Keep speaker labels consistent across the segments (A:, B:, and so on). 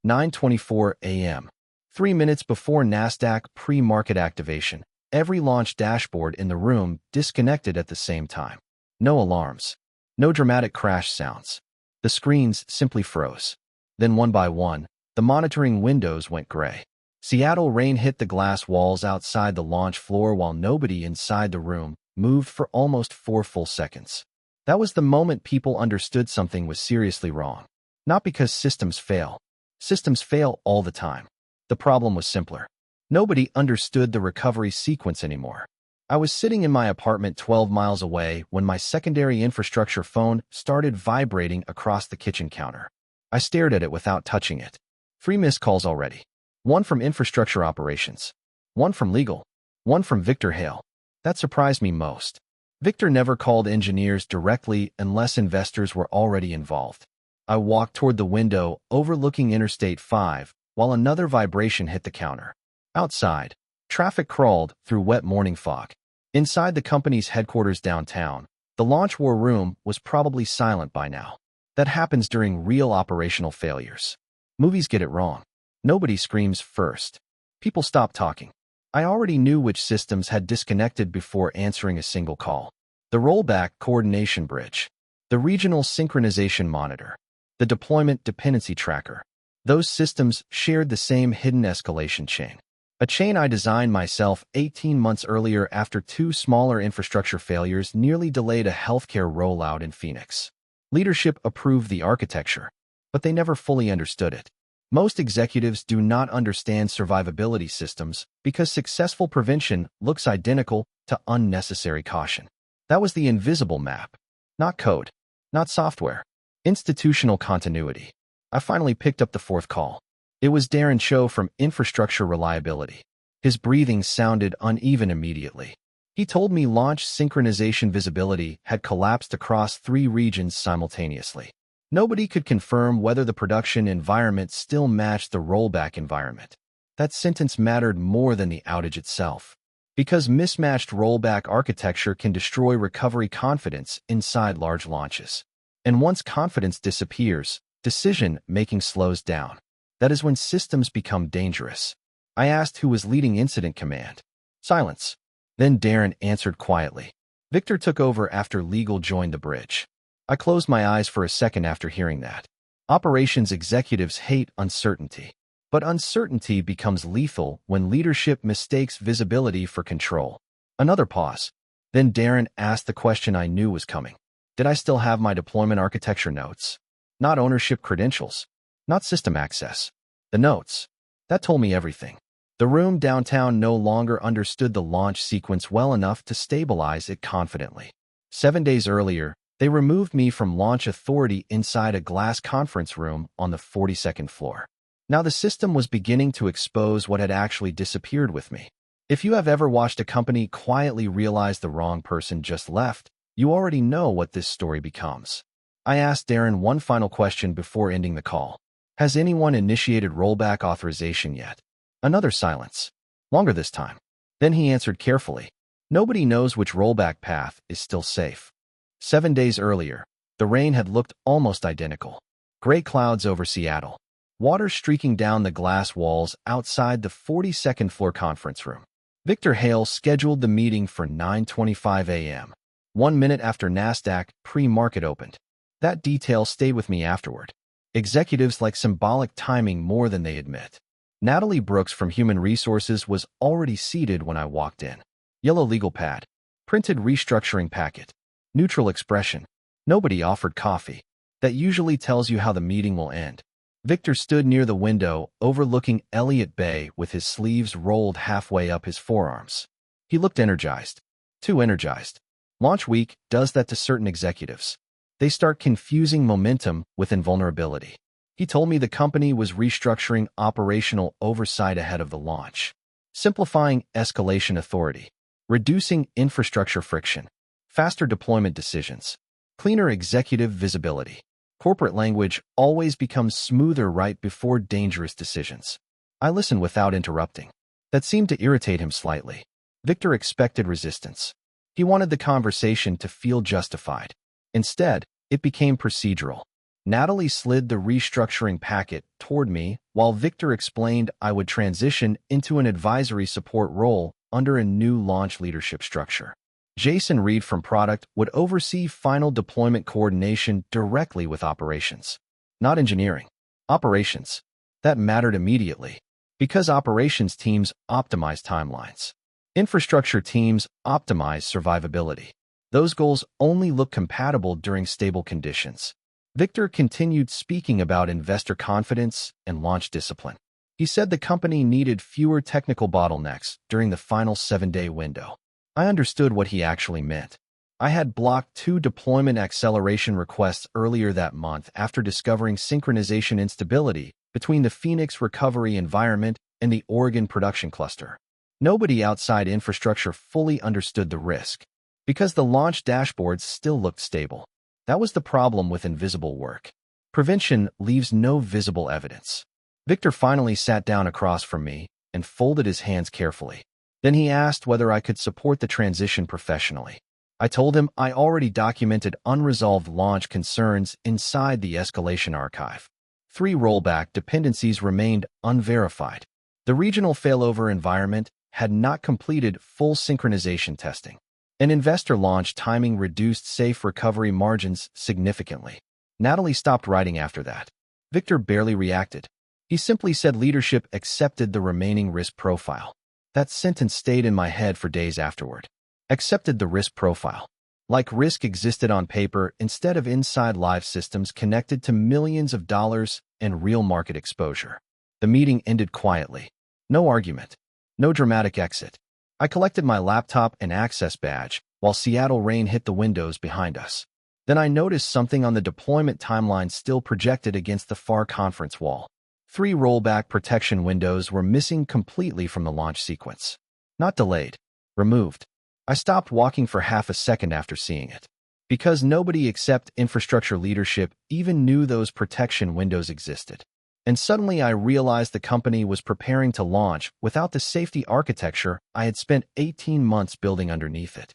A: 9:24 a.m. 3 minutes before Nasdaq pre-market activation, every launch dashboard in the room disconnected at the same time. No alarms. No dramatic crash sounds. The screens simply froze. Then one by one, the monitoring windows went gray. Seattle rain hit the glass walls outside the launch floor while nobody inside the room moved for almost 4 full seconds. That was the moment people understood something was seriously wrong. Not because systems fail. Systems fail all the time. The problem was simpler. Nobody understood the recovery sequence anymore. I was sitting in my apartment 12 miles away when my secondary infrastructure phone started vibrating across the kitchen counter. I stared at it without touching it. 3 missed calls already. 1 from infrastructure operations. 1 from legal. 1 from Victor Hale. That surprised me most. Victor never called engineers directly unless investors were already involved. I walked toward the window overlooking Interstate 5 while another vibration hit the counter. Outside, traffic crawled through wet morning fog. Inside the company's headquarters downtown, the launch war room was probably silent by now. That happens during real operational failures. Movies get it wrong. Nobody screams first. People stop talking. I already knew which systems had disconnected before answering a single call. The rollback coordination bridge. The regional synchronization monitor. The deployment dependency tracker. Those systems shared the same hidden escalation chain. A chain I designed myself 18 months earlier after 2 smaller infrastructure failures nearly delayed a healthcare rollout in Phoenix. Leadership approved the architecture, but they never fully understood it. Most executives do not understand survivability systems because successful prevention looks identical to unnecessary caution. That was the invisible map. Not code, not software. Institutional continuity. I finally picked up the 4th call. It was Darren Cho from Infrastructure Reliability. His breathing sounded uneven immediately. He told me launch synchronization visibility had collapsed across 3 regions simultaneously. Nobody could confirm whether the production environment still matched the rollback environment. That sentence mattered more than the outage itself, because mismatched rollback architecture can destroy recovery confidence inside large launches. And once confidence disappears, decision-making slows down. That is when systems become dangerous. I asked who was leading incident command. Silence. Then Darren answered quietly. Victor took over after legal joined the bridge. I closed my eyes for a second after hearing that. Operations executives hate uncertainty. But uncertainty becomes lethal when leadership mistakes visibility for control. Another pause. Then Darren asked the question I knew was coming. Did I still have my deployment architecture notes? Not ownership credentials. Not system access. The notes. That told me everything. The room downtown no longer understood the launch sequence well enough to stabilize it confidently. 7 days earlier, they removed me from launch authority inside a glass conference room on the 42nd floor. Now the system was beginning to expose what had actually disappeared with me. If you have ever watched a company quietly realize the wrong person just left, you already know what this story becomes. I asked Darren one final question before ending the call. Has anyone initiated rollback authorization yet? Another silence. Longer this time. Then he answered carefully. Nobody knows which rollback path is still safe. 7 days earlier, the rain had looked almost identical. Gray clouds over Seattle. Water streaking down the glass walls outside the 42nd floor conference room. Victor Hale scheduled the meeting for 9:25 a.m., 1 minute after Nasdaq pre-market opened. That detail stayed with me afterward. Executives like symbolic timing more than they admit. Natalie Brooks from Human Resources was already seated when I walked in. Yellow legal pad. Printed restructuring packet. Neutral expression. Nobody offered coffee. That usually tells you how the meeting will end. Victor stood near the window, overlooking Elliott Bay with his sleeves rolled halfway up his forearms. He looked energized. Too energized. Launch week does that to certain executives. They start confusing momentum with invulnerability. He told me the company was restructuring operational oversight ahead of the launch. Simplifying escalation authority. Reducing infrastructure friction. Faster deployment decisions. Cleaner executive visibility. Corporate language always becomes smoother right before dangerous decisions. I listened without interrupting. That seemed to irritate him slightly. Victor expected resistance. He wanted the conversation to feel justified. Instead, it became procedural. Natalie slid the restructuring packet toward me while Victor explained I would transition into an advisory support role under a new launch leadership structure. Jason Reed from product would oversee final deployment coordination directly with operations. Not engineering. Operations. That mattered immediately, because operations teams optimize timelines. Infrastructure teams optimize survivability. Those goals only look compatible during stable conditions. Victor continued speaking about investor confidence and launch discipline. He said the company needed fewer technical bottlenecks during the final 7-day window. I understood what he actually meant. I had blocked 2 deployment acceleration requests earlier that month after discovering synchronization instability between the Phoenix recovery environment and the Oregon production cluster. Nobody outside infrastructure fully understood the risk, because the launch dashboards still looked stable. That was the problem with invisible work. Prevention leaves no visible evidence. Victor finally sat down across from me and folded his hands carefully. Then he asked whether I could support the transition professionally. I told him I already documented unresolved launch concerns inside the escalation archive. 3 rollback dependencies remained unverified. The regional failover environment had not completed full synchronization testing. An investor launch timing reduced safe recovery margins significantly. Natalie stopped writing after that. Victor barely reacted. He simply said leadership accepted the remaining risk profile. That sentence stayed in my head for days afterward. Accepted the risk profile. Like risk existed on paper instead of inside live systems connected to millions of dollars and real market exposure. The meeting ended quietly. No argument. No dramatic exit. I collected my laptop and access badge while Seattle rain hit the windows behind us. Then I noticed something on the deployment timeline still projected against the far conference wall. 3 rollback protection windows were missing completely from the launch sequence. Not delayed. Removed. I stopped walking for half a second after seeing it. Because nobody except infrastructure leadership even knew those protection windows existed. And suddenly I realized the company was preparing to launch without the safety architecture I had spent 18 months building underneath it.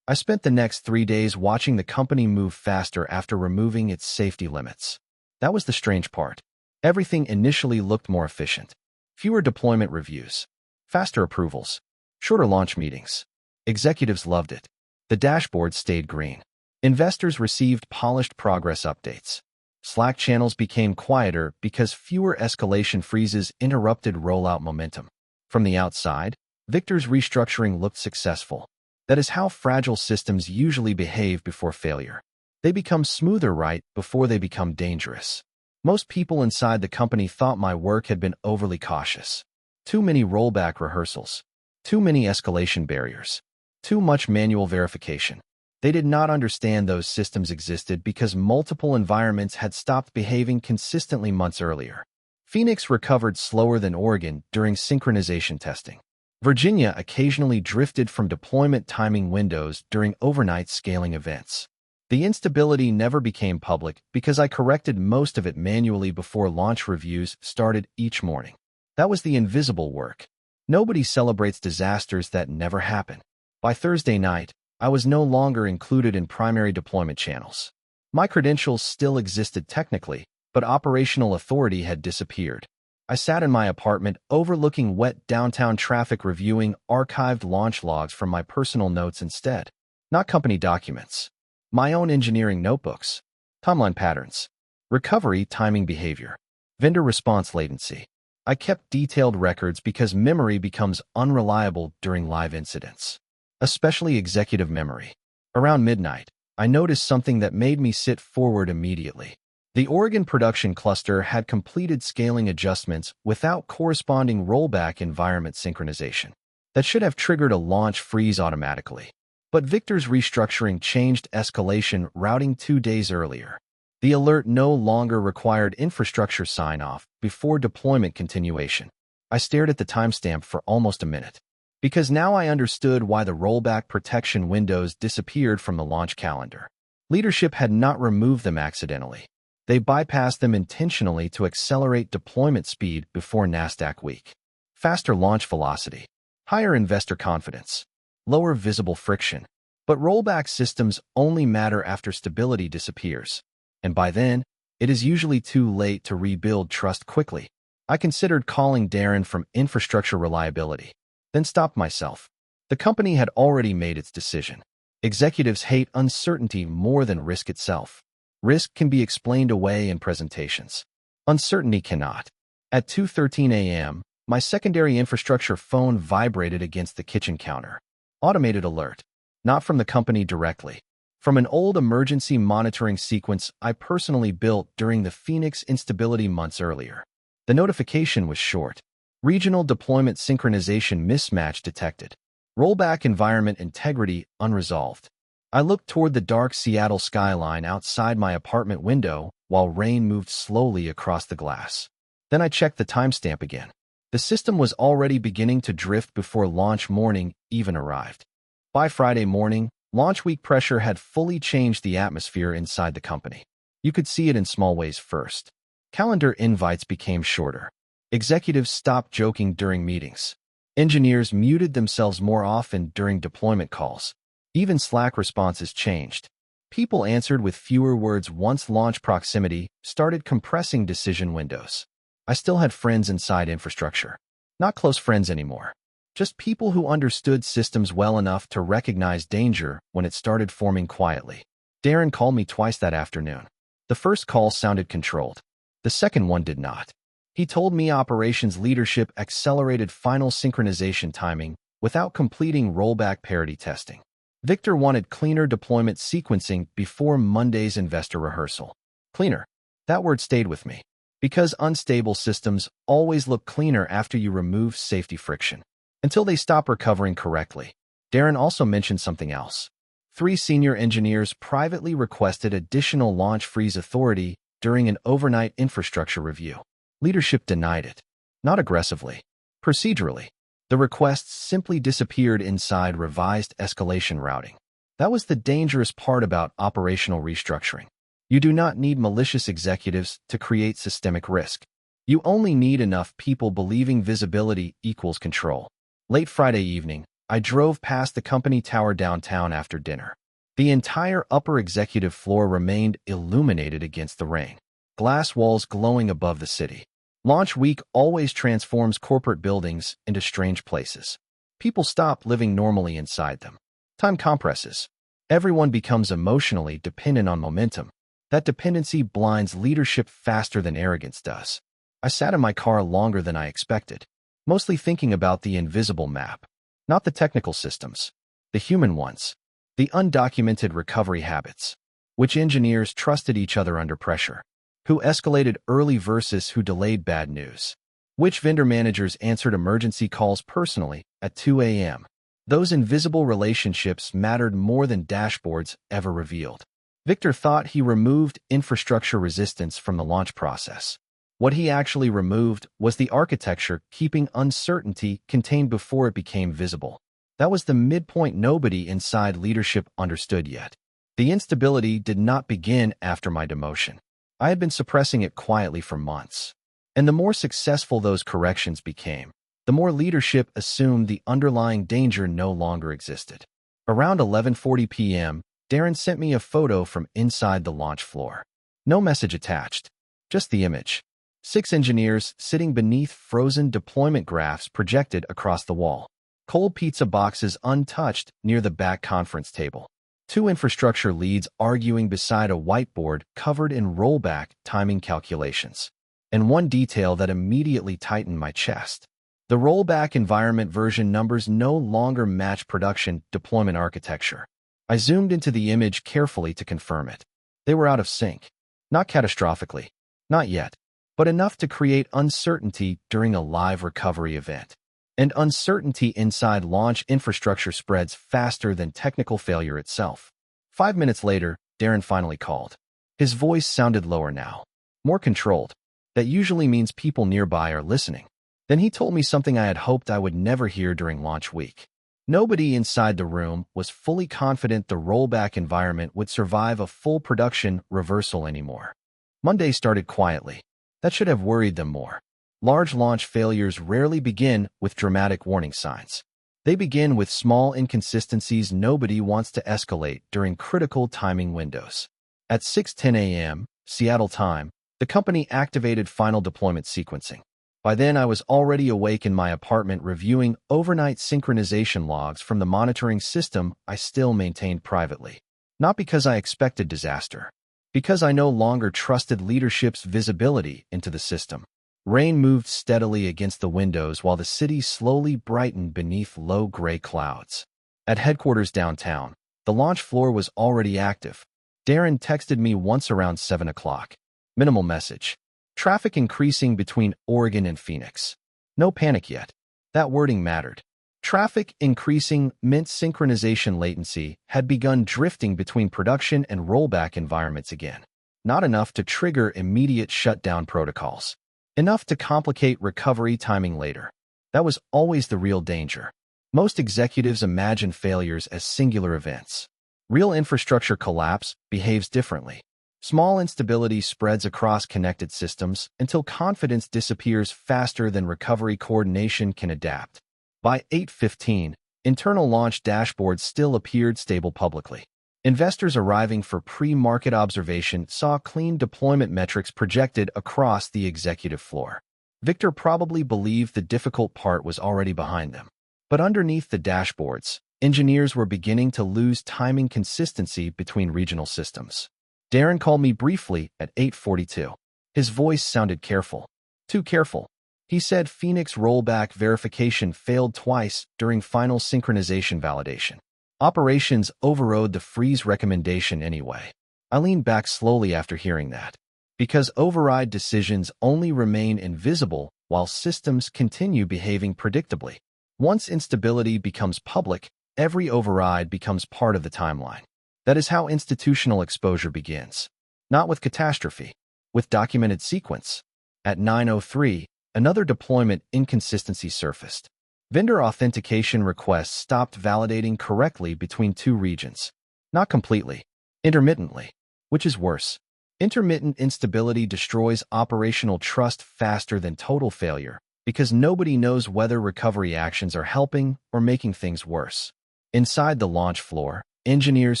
A: I spent the next 3 days watching the company move faster after removing its safety limits. That was the strange part. Everything initially looked more efficient. Fewer deployment reviews. Faster approvals. Shorter launch meetings. Executives loved it. The dashboard stayed green. Investors received polished progress updates. Slack channels became quieter because fewer escalation freezes interrupted rollout momentum. From the outside, Victor's restructuring looked successful. That is how fragile systems usually behave before failure. They become smoother right before they become dangerous. Most people inside the company thought my work had been overly cautious. Too many rollback rehearsals. Too many escalation barriers. Too much manual verification. They did not understand those systems existed because multiple environments had stopped behaving consistently months earlier. Phoenix recovered slower than Oregon during synchronization testing. Virginia occasionally drifted from deployment timing windows during overnight scaling events. The instability never became public because I corrected most of it manually before launch reviews started each morning. That was the invisible work. Nobody celebrates disasters that never happen. By Thursday night, I was no longer included in primary deployment channels. My credentials still existed technically, but operational authority had disappeared. I sat in my apartment overlooking wet downtown traffic reviewing archived launch logs from my personal notes instead. Not company documents. My own engineering notebooks. Timeline patterns. Recovery timing behavior. Vendor response latency. I kept detailed records because memory becomes unreliable during live incidents. Especially executive memory. Around midnight, I noticed something that made me sit forward immediately. The Oregon production cluster had completed scaling adjustments without corresponding rollback environment synchronization. That should have triggered a launch freeze automatically. But Victor's restructuring changed escalation routing 2 days earlier. The alert no longer required infrastructure sign-off before deployment continuation. I stared at the timestamp for almost a minute. Because now I understood why the rollback protection windows disappeared from the launch calendar. Leadership had not removed them accidentally. They bypassed them intentionally to accelerate deployment speed before Nasdaq week. Faster launch velocity. Higher investor confidence. Lower visible friction. But rollback systems only matter after stability disappears. And by then, It is usually too late to rebuild trust quickly. I considered calling Darren from infrastructure reliability, then stopped myself. The company had already made its decision. Executives hate uncertainty more than risk itself. Risk can be explained away in presentations. Uncertainty cannot. At 2:13 a.m., my secondary infrastructure phone vibrated against the kitchen counter. Automated alert. Not from the company directly. From an old emergency monitoring sequence I personally built during the Phoenix instability months earlier. The notification was short. Regional deployment synchronization mismatch detected. Rollback environment integrity unresolved. I looked toward the dark Seattle skyline outside my apartment window while rain moved slowly across the glass. Then I checked the timestamp again. The system was already beginning to drift before launch morning even arrived. By Friday morning, launch week pressure had fully changed the atmosphere inside the company. You could see it in small ways first. Calendar invites became shorter. Executives stopped joking during meetings. Engineers muted themselves more often during deployment calls. Even Slack responses changed. People answered with fewer words once launch proximity started compressing decision windows. I still had friends inside infrastructure. Not close friends anymore. Just people who understood systems well enough to recognize danger when it started forming quietly. Darren called me twice that afternoon. The first call sounded controlled. The second one did not. He told me operations leadership accelerated final synchronization timing without completing rollback parity testing. Victor wanted cleaner deployment sequencing before Monday's investor rehearsal. Cleaner. That word stayed with me. Because unstable systems always look cleaner after you remove safety friction. Until they stop recovering correctly. Darren also mentioned something else. 3 senior engineers privately requested additional launch freeze authority during an overnight infrastructure review. Leadership denied it. Not aggressively. Procedurally. The requests simply disappeared inside revised escalation routing. That was the dangerous part about operational restructuring. You do not need malicious executives to create systemic risk. You only need enough people believing visibility equals control. Late Friday evening, I drove past the company tower downtown after dinner. The entire upper executive floor remained illuminated against the rain. Glass walls glowing above the city. Launch week always transforms corporate buildings into strange places. People stop living normally inside them. Time compresses. Everyone becomes emotionally dependent on momentum. That dependency blinds leadership faster than arrogance does. I sat in my car longer than I expected, mostly thinking about the invisible map. Not the technical systems. The human ones. The undocumented recovery habits. Which engineers trusted each other under pressure? Who escalated early versus who delayed bad news? Which vendor managers answered emergency calls personally at 2 a.m.? Those invisible relationships mattered more than dashboards ever revealed. Victor thought he removed infrastructure resistance from the launch process. What he actually removed was the architecture keeping uncertainty contained before it became visible. That was the midpoint nobody inside leadership understood yet. The instability did not begin after my demotion. I had been suppressing it quietly for months. And the more successful those corrections became, the more leadership assumed the underlying danger no longer existed. Around 11:40 p.m., Darren sent me a photo from inside the launch floor. No message attached, just the image. 6 engineers sitting beneath frozen deployment graphs projected across the wall. Cold pizza boxes untouched near the back conference table. 2 infrastructure leads arguing beside a whiteboard covered in rollback timing calculations. And one detail that immediately tightened my chest. The rollback environment version numbers no longer match production deployment architecture. I zoomed into the image carefully to confirm it. They were out of sync. Not catastrophically. Not yet. But enough to create uncertainty during a live recovery event. And uncertainty inside launch infrastructure spreads faster than technical failure itself. 5 minutes later, Darren finally called. His voice sounded lower now. More controlled. That usually means people nearby are listening. Then he told me something I had hoped I would never hear during launch week. Nobody inside the room was fully confident the rollback environment would survive a full production reversal anymore. Monday started quietly. That should have worried them more. Large launch failures rarely begin with dramatic warning signs. They begin with small inconsistencies nobody wants to escalate during critical timing windows. At 6:10 a.m., Seattle time, the company activated final deployment sequencing. By then, I was already awake in my apartment reviewing overnight synchronization logs from the monitoring system I still maintained privately. Not because I expected disaster, because I no longer trusted leadership's visibility into the system. Rain moved steadily against the windows while the city slowly brightened beneath low gray clouds. At headquarters downtown, the launch floor was already active. Darren texted me once around 7 o'clock. Minimal message. Traffic increasing between Oregon and Phoenix. No panic yet. That wording mattered. Traffic increasing meant synchronization latency had begun drifting between production and rollback environments again. Not enough to trigger immediate shutdown protocols. Enough to complicate recovery timing later. That was always the real danger. Most executives imagine failures as singular events. Real infrastructure collapse behaves differently. Small instability spreads across connected systems until confidence disappears faster than recovery coordination can adapt. By 8:15, internal launch dashboards still appeared stable publicly. Investors arriving for pre-market observation saw clean deployment metrics projected across the executive floor. Victor probably believed the difficult part was already behind them. But underneath the dashboards, engineers were beginning to lose timing consistency between regional systems. Darren called me briefly at 8:42. His voice sounded careful. Too careful. He said Phoenix rollback verification failed twice during final synchronization validation. Operations overrode the freeze recommendation anyway. I leaned back slowly after hearing that. Because override decisions only remain invisible while systems continue behaving predictably. Once instability becomes public, every override becomes part of the timeline. That is how institutional exposure begins. Not with catastrophe, with documented sequence. At 9:03, another deployment inconsistency surfaced. Vendor authentication requests stopped validating correctly between two regions. Not completely. Intermittently. Which is worse. Intermittent instability destroys operational trust faster than total failure because nobody knows whether recovery actions are helping or making things worse. Inside the launch floor, engineers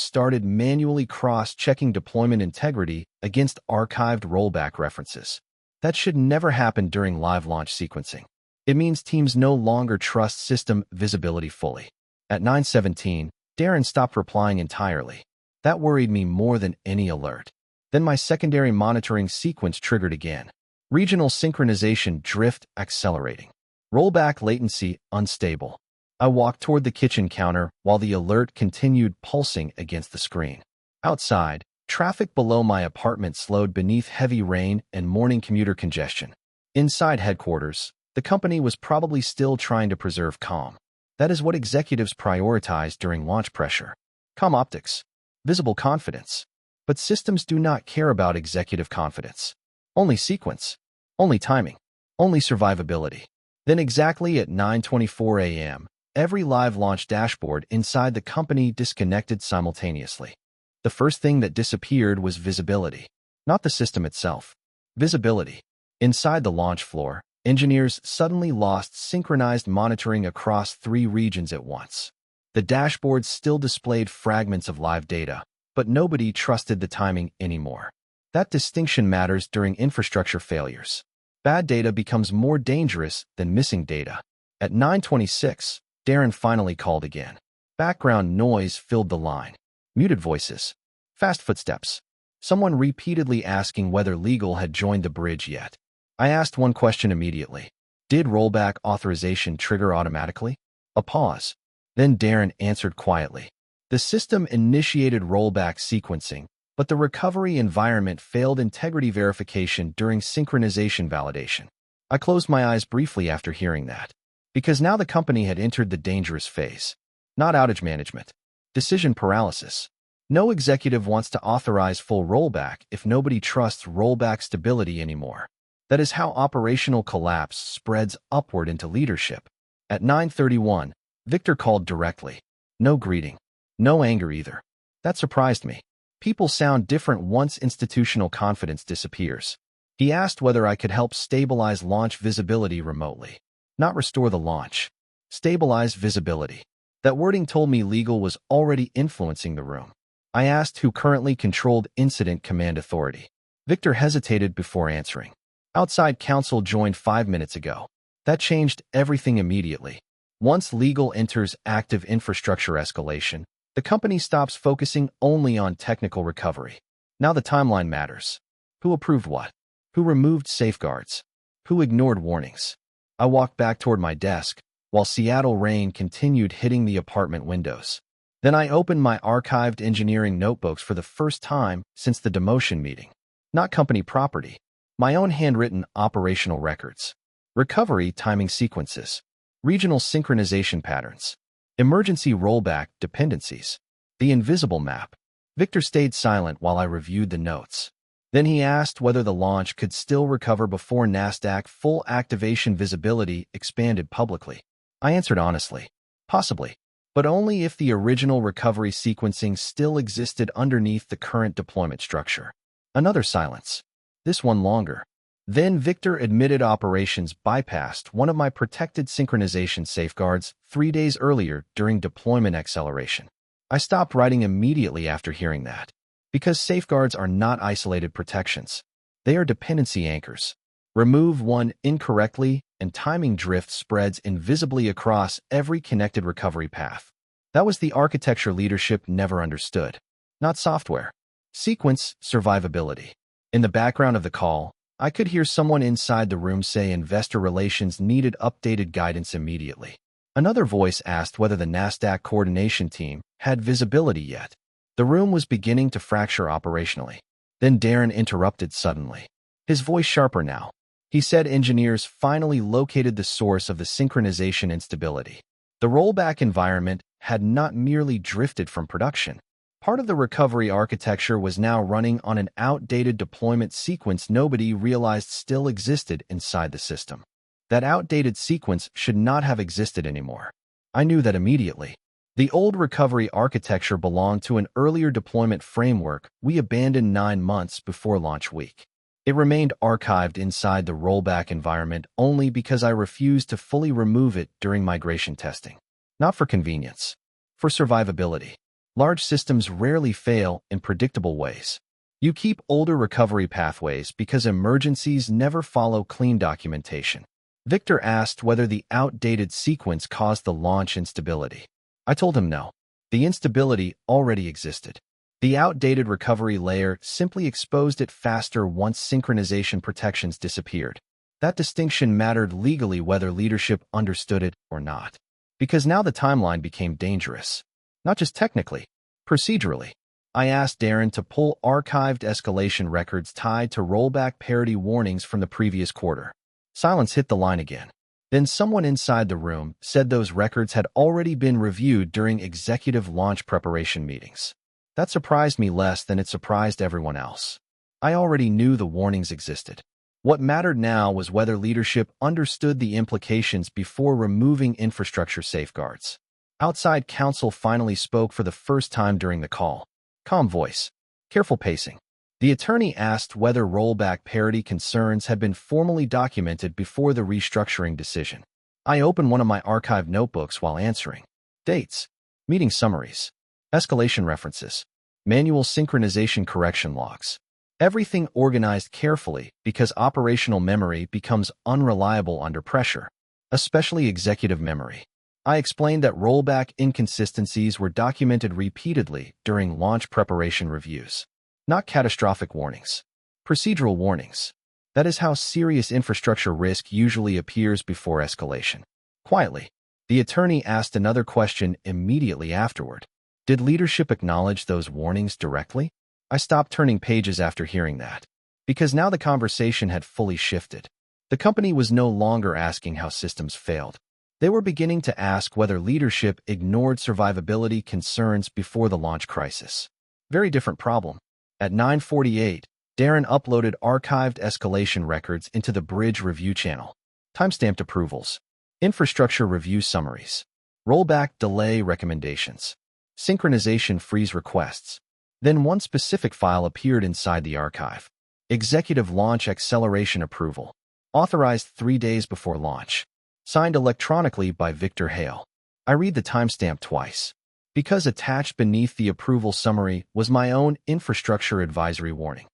A: started manually cross-checking deployment integrity against archived rollback references. That should never happen during live launch sequencing. It means teams no longer trust system visibility fully. At 9:17, Darren stopped replying entirely. That worried me more than any alert. Then my secondary monitoring sequence triggered again. Regional synchronization drift accelerating. Rollback latency unstable. I walked toward the kitchen counter while the alert continued pulsing against the screen. Outside, traffic below my apartment slowed beneath heavy rain and morning commuter congestion. Inside headquarters, the company was probably still trying to preserve calm. That is what executives prioritize during launch pressure. Calm optics. Visible confidence. But systems do not care about executive confidence. Only sequence. Only timing. Only survivability. Then exactly at 9:24 a.m., every live launch dashboard inside the company disconnected simultaneously. The first thing that disappeared was visibility. Not the system itself. Visibility. Inside the launch floor, engineers suddenly lost synchronized monitoring across 3 regions at once. The dashboards still displayed fragments of live data, but nobody trusted the timing anymore. That distinction matters during infrastructure failures. Bad data becomes more dangerous than missing data. At 9:26, Darren finally called again. Background noise filled the line. Muted voices. Fast footsteps. Someone repeatedly asking whether legal had joined the bridge yet. I asked one question immediately. Did rollback authorization trigger automatically? A pause. Then Darren answered quietly. The system initiated rollback sequencing, but the recovery environment failed integrity verification during synchronization validation. I closed my eyes briefly after hearing that, because now the company had entered the dangerous phase. Not outage management. Decision paralysis. No executive wants to authorize full rollback if nobody trusts rollback stability anymore. That is how operational collapse spreads upward into leadership. At 9:31, Victor called directly. No greeting. No anger either. That surprised me. People sound different once institutional confidence disappears. He asked whether I could help stabilize launch visibility remotely. Not restore the launch. Stabilize visibility. That wording told me legal was already influencing the room. I asked who currently controlled incident command authority. Victor hesitated before answering. Outside counsel joined 5 minutes ago. That changed everything immediately. Once legal enters active infrastructure escalation, the company stops focusing only on technical recovery. Now the timeline matters. Who approved what? Who removed safeguards? Who ignored warnings? I walked back toward my desk, while Seattle rain continued hitting the apartment windows. Then I opened my archived engineering notebooks for the first time since the demotion meeting. Not company property. My own handwritten operational records. Recovery timing sequences. Regional synchronization patterns. Emergency rollback dependencies. The invisible map. Victor stayed silent while I reviewed the notes. Then he asked whether the launch could still recover before Nasdaq full activation visibility expanded publicly. I answered honestly. Possibly. But only if the original recovery sequencing still existed underneath the current deployment structure. Another silence. This one longer. Then Victor admitted operations bypassed one of my protected synchronization safeguards 3 days earlier during deployment acceleration. I stopped writing immediately after hearing that. Because safeguards are not isolated protections. They are dependency anchors. Remove one incorrectly, and timing drift spreads invisibly across every connected recovery path. That was the architecture leadership never understood. Not software. Sequence survivability. In the background of the call, I could hear someone inside the room say investor relations needed updated guidance immediately. Another voice asked whether the Nasdaq coordination team had visibility yet. The room was beginning to fracture operationally. Then Darren interrupted suddenly. His voice sharper now. He said engineers finally located the source of the synchronization instability. The rollback environment had not merely drifted from production. Part of the recovery architecture was now running on an outdated deployment sequence nobody realized still existed inside the system. That outdated sequence should not have existed anymore. I knew that immediately. The old recovery architecture belonged to an earlier deployment framework we abandoned 9 months before launch week. It remained archived inside the rollback environment only because I refused to fully remove it during migration testing. Not for convenience. For survivability. Large systems rarely fail in predictable ways. You keep older recovery pathways because emergencies never follow clean documentation. Victor asked whether the outdated sequence caused the launch instability. I told him no. The instability already existed. The outdated recovery layer simply exposed it faster once synchronization protections disappeared. That distinction mattered legally whether leadership understood it or not. Because now the timeline became dangerous. Not just technically, procedurally. I asked Darren to pull archived escalation records tied to rollback parity warnings from the previous quarter. Silence hit the line again. Then someone inside the room said those records had already been reviewed during executive launch preparation meetings. That surprised me less than it surprised everyone else. I already knew the warnings existed. What mattered now was whether leadership understood the implications before removing infrastructure safeguards. Outside counsel finally spoke for the first time during the call. Calm voice. Careful pacing. The attorney asked whether rollback parity concerns had been formally documented before the restructuring decision. I opened one of my archived notebooks while answering. Dates. Meeting summaries. Escalation references. Manual synchronization correction logs. Everything organized carefully because operational memory becomes unreliable under pressure, especially executive memory. I explained that rollback inconsistencies were documented repeatedly during launch preparation reviews. Not catastrophic warnings. Procedural warnings. That is how serious infrastructure risk usually appears before escalation. Quietly, the attorney asked another question immediately afterward. Did leadership acknowledge those warnings directly? I stopped turning pages after hearing that. Because now the conversation had fully shifted. The company was no longer asking how systems failed. They were beginning to ask whether leadership ignored survivability concerns before the launch crisis. Very different problem. At 9:48, Darren uploaded archived escalation records into the Bridge review channel. Timestamped approvals. Infrastructure review summaries. Rollback delay recommendations. Synchronization freeze requests. Then one specific file appeared inside the archive. Executive launch acceleration approval. Authorized 3 days before launch. Signed electronically by Victor Hale. I read the timestamp twice. Because attached beneath the approval summary was my own infrastructure advisory warning.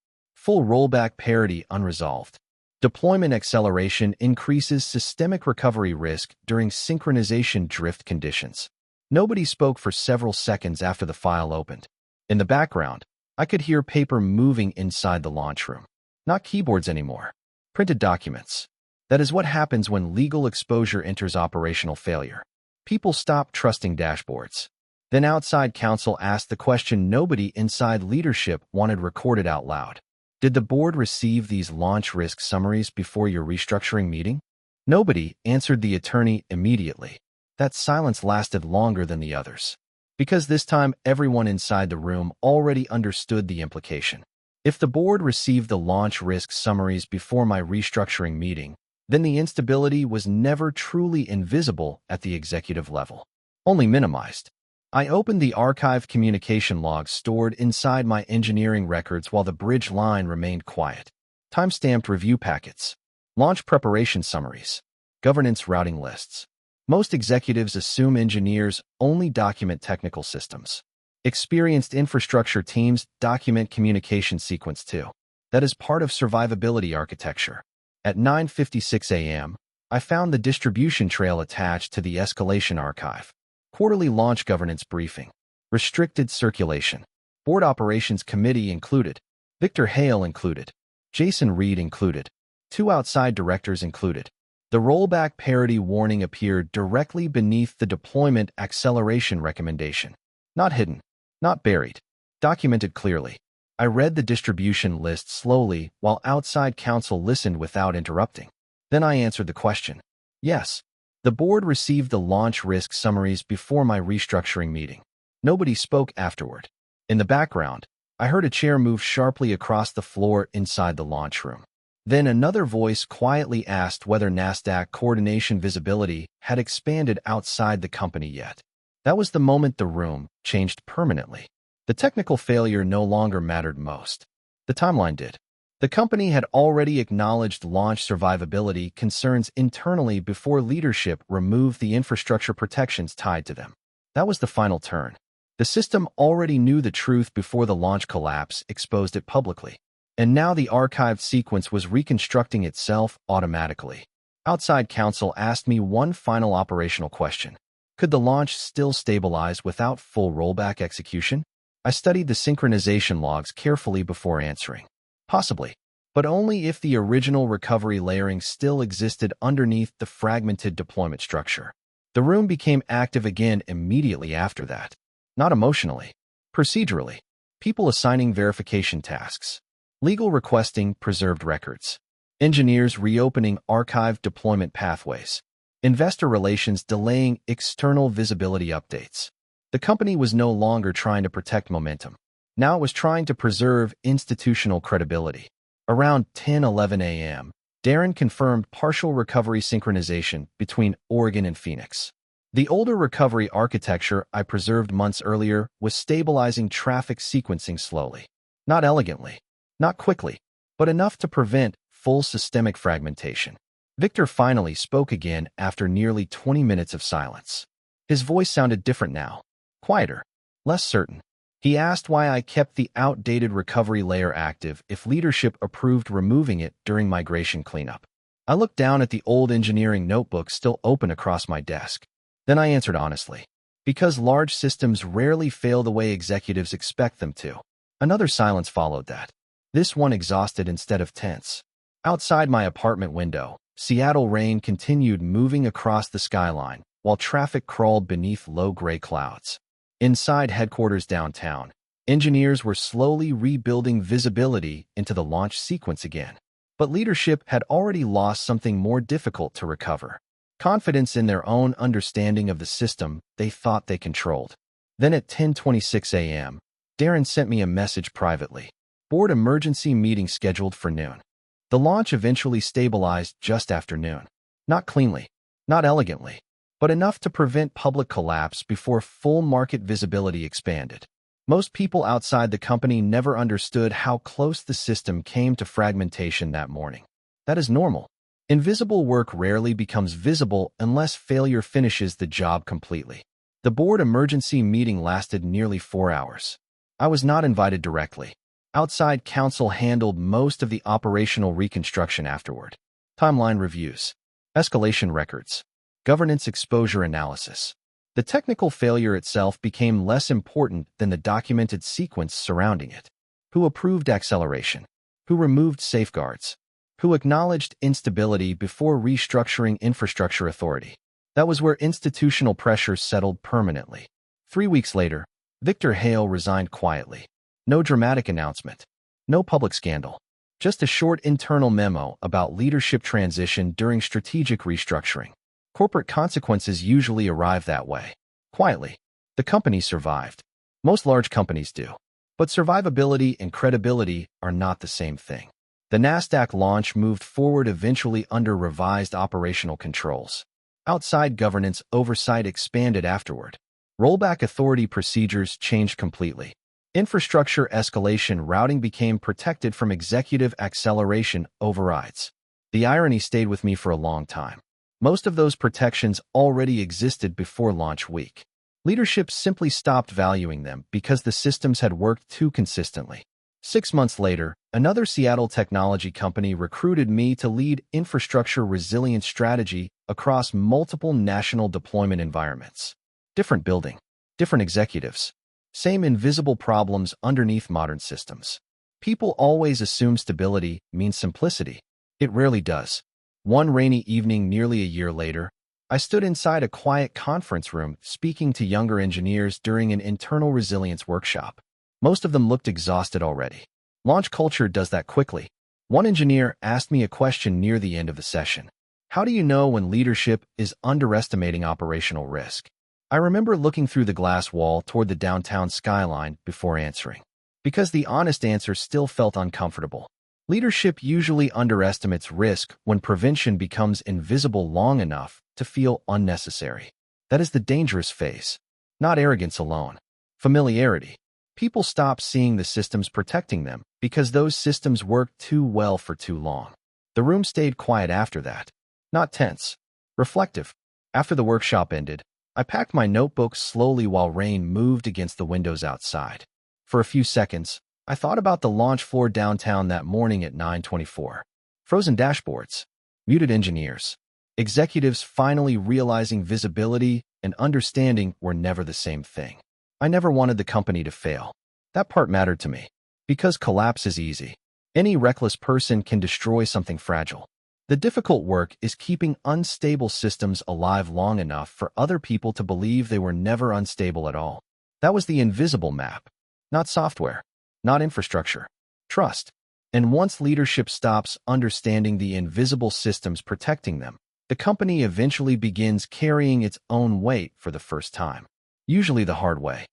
A: Full rollback parity unresolved. Deployment acceleration increases systemic recovery risk during synchronization drift conditions. Nobody spoke for several seconds after the file opened. In the background, I could hear paper moving inside the launch room. Not keyboards anymore. Printed documents. That is what happens when legal exposure enters operational failure. People stop trusting dashboards. Then outside counsel asked the question nobody inside leadership wanted recorded out loud. Did the board receive these launch risk summaries before your restructuring meeting? Nobody, answered the attorney immediately. That silence lasted longer than the others. Because this time everyone inside the room already understood the implication. If the board received the launch risk summaries before my restructuring meeting, then the instability was never truly invisible at the executive level, only minimized. I opened the archived communication logs stored inside my engineering records while the bridge line remained quiet. Timestamped review packets, launch preparation summaries, governance routing lists. Most executives assume engineers only document technical systems. Experienced infrastructure teams document communication sequence too. That is part of survivability architecture. At 9:56 a.m., I found the distribution trail attached to the escalation archive. Quarterly launch governance briefing. Restricted circulation. Board operations committee included. Victor Hale included. Jason Reed included. 2 outside directors included. The rollback parity warning appeared directly beneath the deployment acceleration recommendation. Not hidden, not buried, documented clearly. I read the distribution list slowly while outside counsel listened without interrupting. Then I answered the question. Yes, the board received the launch risk summaries before my restructuring meeting. Nobody spoke afterward. In the background, I heard a chair move sharply across the floor inside the launch room. Then another voice quietly asked whether Nasdaq coordination visibility had expanded outside the company yet. That was the moment the room changed permanently. The technical failure no longer mattered most. The timeline did. The company had already acknowledged launch survivability concerns internally before leadership removed the infrastructure protections tied to them. That was the final turn. The system already knew the truth before the launch collapse exposed it publicly. And now the archived sequence was reconstructing itself automatically. Outside counsel asked me one final operational question. Could the launch still stabilize without full rollback execution? I studied the synchronization logs carefully before answering. Possibly, but only if the original recovery layering still existed underneath the fragmented deployment structure. The room became active again immediately after that. Not emotionally, procedurally. People assigning verification tasks. Legal requesting preserved records. Engineers reopening archived deployment pathways. Investor relations delaying external visibility updates. The company was no longer trying to protect momentum. Now it was trying to preserve institutional credibility. Around 10:11 a.m., Darren confirmed partial recovery synchronization between Oregon and Phoenix. The older recovery architecture I preserved months earlier was stabilizing traffic sequencing slowly. Not elegantly. Not quickly, but enough to prevent full systemic fragmentation. Victor finally spoke again after nearly 20 minutes of silence. His voice sounded different now, quieter, less certain. He asked why I kept the outdated recovery layer active if leadership approved removing it during migration cleanup. I looked down at the old engineering notebook still open across my desk. Then I answered honestly. Because large systems rarely fail the way executives expect them to. Another silence followed that. This one exhausted instead of tense. Outside my apartment window, Seattle rain continued moving across the skyline, while traffic crawled beneath low gray clouds. Inside headquarters downtown, engineers were slowly rebuilding visibility into the launch sequence again. But leadership had already lost something more difficult to recover. Confidence in their own understanding of the system they thought they controlled. Then at 10:26 a.m., Darren sent me a message privately. Board emergency meeting scheduled for noon. The launch eventually stabilized just after noon. Not cleanly, not elegantly, but enough to prevent public collapse before full market visibility expanded. Most people outside the company never understood how close the system came to fragmentation that morning. That is normal. Invisible work rarely becomes visible unless failure finishes the job completely. The board emergency meeting lasted nearly 4 hours. I was not invited directly. Outside counsel handled most of the operational reconstruction afterward. Timeline reviews, escalation records, governance exposure analysis. The technical failure itself became less important than the documented sequence surrounding it. Who approved acceleration? Who removed safeguards? Who acknowledged instability before restructuring infrastructure authority? That was where institutional pressure settled permanently. 3 weeks later, Victor Hale resigned quietly. No dramatic announcement. No public scandal. Just a short internal memo about leadership transition during strategic restructuring. Corporate consequences usually arrive that way. Quietly. The company survived. Most large companies do. But survivability and credibility are not the same thing. The Nasdaq launch moved forward eventually under revised operational controls. Outside governance oversight expanded afterward. Rollback authority procedures changed completely. Infrastructure escalation routing became protected from executive acceleration overrides. The irony stayed with me for a long time. Most of those protections already existed before launch week. Leadership simply stopped valuing them because the systems had worked too consistently. 6 months later, another Seattle technology company recruited me to lead infrastructure resilience strategy across multiple national deployment environments. Different building, different executives, same invisible problems underneath modern systems. People always assume stability means simplicity. It rarely does. One rainy evening nearly a year later, I stood inside a quiet conference room speaking to younger engineers during an internal resilience workshop. Most of them looked exhausted already. Launch culture does that quickly. One engineer asked me a question near the end of the session. How do you know when leadership is underestimating operational risk? I remember looking through the glass wall toward the downtown skyline before answering, because the honest answer still felt uncomfortable. Leadership usually underestimates risk when prevention becomes invisible long enough to feel unnecessary. That is the dangerous phase. Not arrogance alone. Familiarity. People stop seeing the systems protecting them because those systems worked too well for too long. The room stayed quiet after that. Not tense. Reflective. After the workshop ended, I packed my notebook slowly while rain moved against the windows outside. For a few seconds, I thought about the launch floor downtown that morning at 9:24. Frozen dashboards, muted engineers, executives finally realizing visibility and understanding were never the same thing. I never wanted the company to fail. That part mattered to me. Because collapse is easy. Any reckless person can destroy something fragile. The difficult work is keeping unstable systems alive long enough for other people to believe they were never unstable at all. That was the invisible map. Not software. Not infrastructure. Trust. And once leadership stops understanding the invisible systems protecting them, the company eventually begins carrying its own weight for the first time. Usually the hard way.